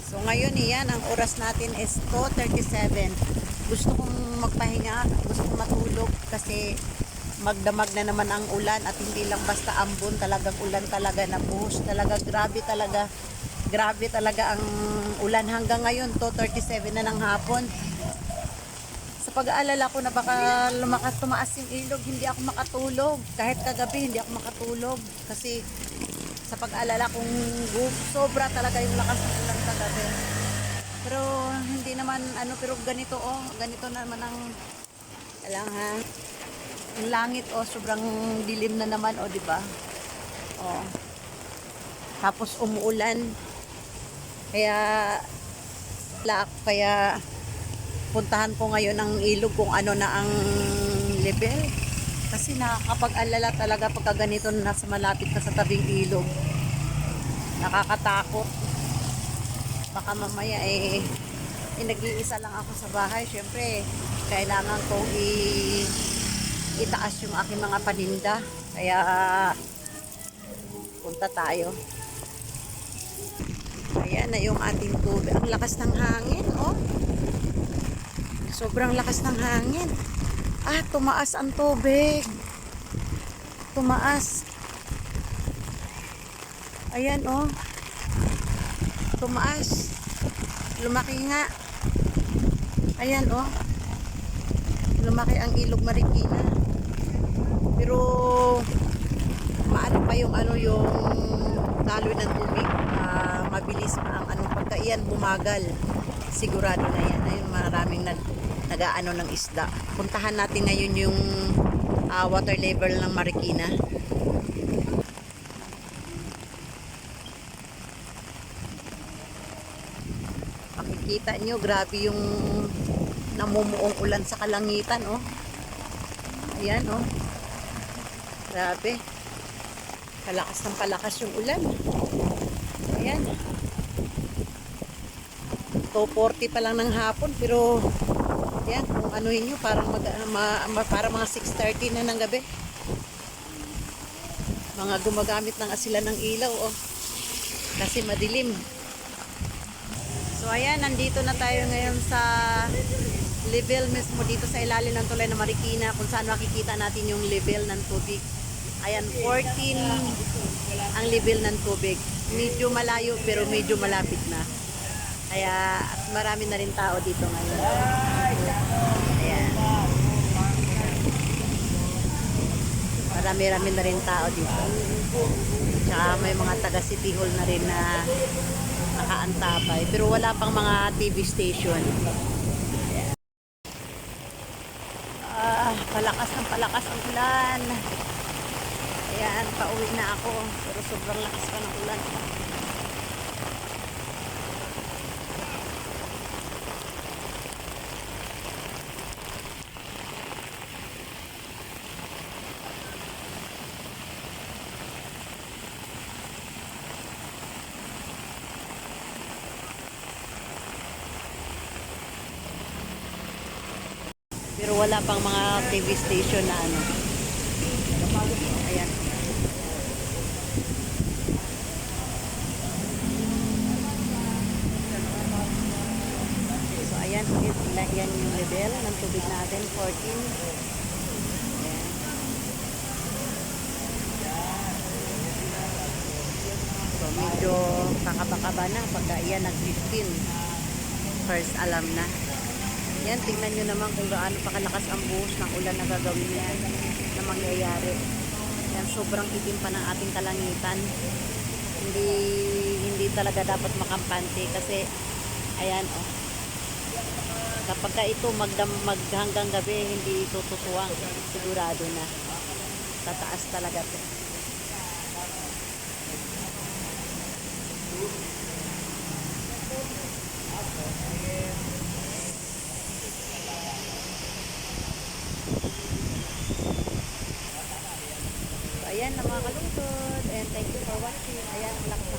So ngayon iyan, ang oras natin is 2:37. Gusto kong magpahinga, gusto kong matulog kasi magdamag na naman ang ulan at hindi lang basta ambon, talagang ulan talaga na buhos talaga, grabe talaga ang ulan hanggang ngayon 2:37 na ng hapon. Sa pag-aalala ko na baka tumaas yung ilog, hindi ako makatulog. Kahit kagabi hindi ako makatulog kasi sa pag-alala kung sobra talaga yung lakas ng ulan kagabi. Pero hindi naman pero ganito ganito naman ang alang ha. Ang langit sobrang dilim na naman di ba? Tapos umuulan. Kaya puntahan ko ngayon ang ilog kung ano na ang level. Kasi nakakapag-alala talaga pagka ganito na nasa malapit ka sa tabing ilog. Nakakatakot. Baka mamaya nag-iisa lang ako sa bahay. Siyempre, kailangan kong itaas yung aking mga paninda. Kaya, punta tayo. Ayan na yung ating tubig. Ang lakas ng hangin, Sobrang lakas ng hangin. Tumaas ang tubig. Tumaas. Ayan, Tumaas. Lumaki nga. Ayan, Lumaki ang ilog Marikina. Pero, maano pa yung yung daloy ng tubig. Mabilis pa ang pagka iyan bumagal. Sigurado na yan. Ayun, maraming nag-aano ng isda. Puntahan natin ngayon yung water level ng Marikina. Makikita nyo, grabe yung namumuong ulan sa kalangitan, Ayan, Grabe. Palakas ng palakas yung ulan. Ayan. 2:40 pa lang ng hapon, pero yan, kung anuhin nyo, parang mga 6:30 na ng gabi. Mga gumagamit ng sila ng ilaw, kasi madilim. So ayan, nandito na tayo ngayon sa level mismo dito sa ilalim ng tulay ng Marikina, kung saan makikita natin yung level ng tubig. Ayan, 14 ang level ng tubig. Medyo malayo pero medyo malapit na. Kaya marami na rin tao dito ngayon. Ayan. Marami na rin tao dito. Tsaka may mga taga City Hall na rin na nakaantabay. Pero wala pang mga TV station. Ayan. Palakas ang ulan. Ayan, pauwi na ako. Pero sobrang lakas pa ng ulan. Pero wala pang mga TV station na Ayan. So ayan, yan yung level ng tubig natin, 14. Ayan. So medyo kakaba-kaba na pagka iyan nag-15. First alam na. Yan, tingnan nyo naman kung gaano pa kalakas ang buhos ng ulan na gagawin yan na mangyayari. Yan, sobrang itim pa ng ating kalangitan. Hindi talaga dapat makampante kasi ayan, kapag ka ito hanggang gabi, hindi ito tutuwang. Sigurado na. Tataas talaga ito. Ayan na mga kalungkod, and thank you for watching. Ayan, ang lakas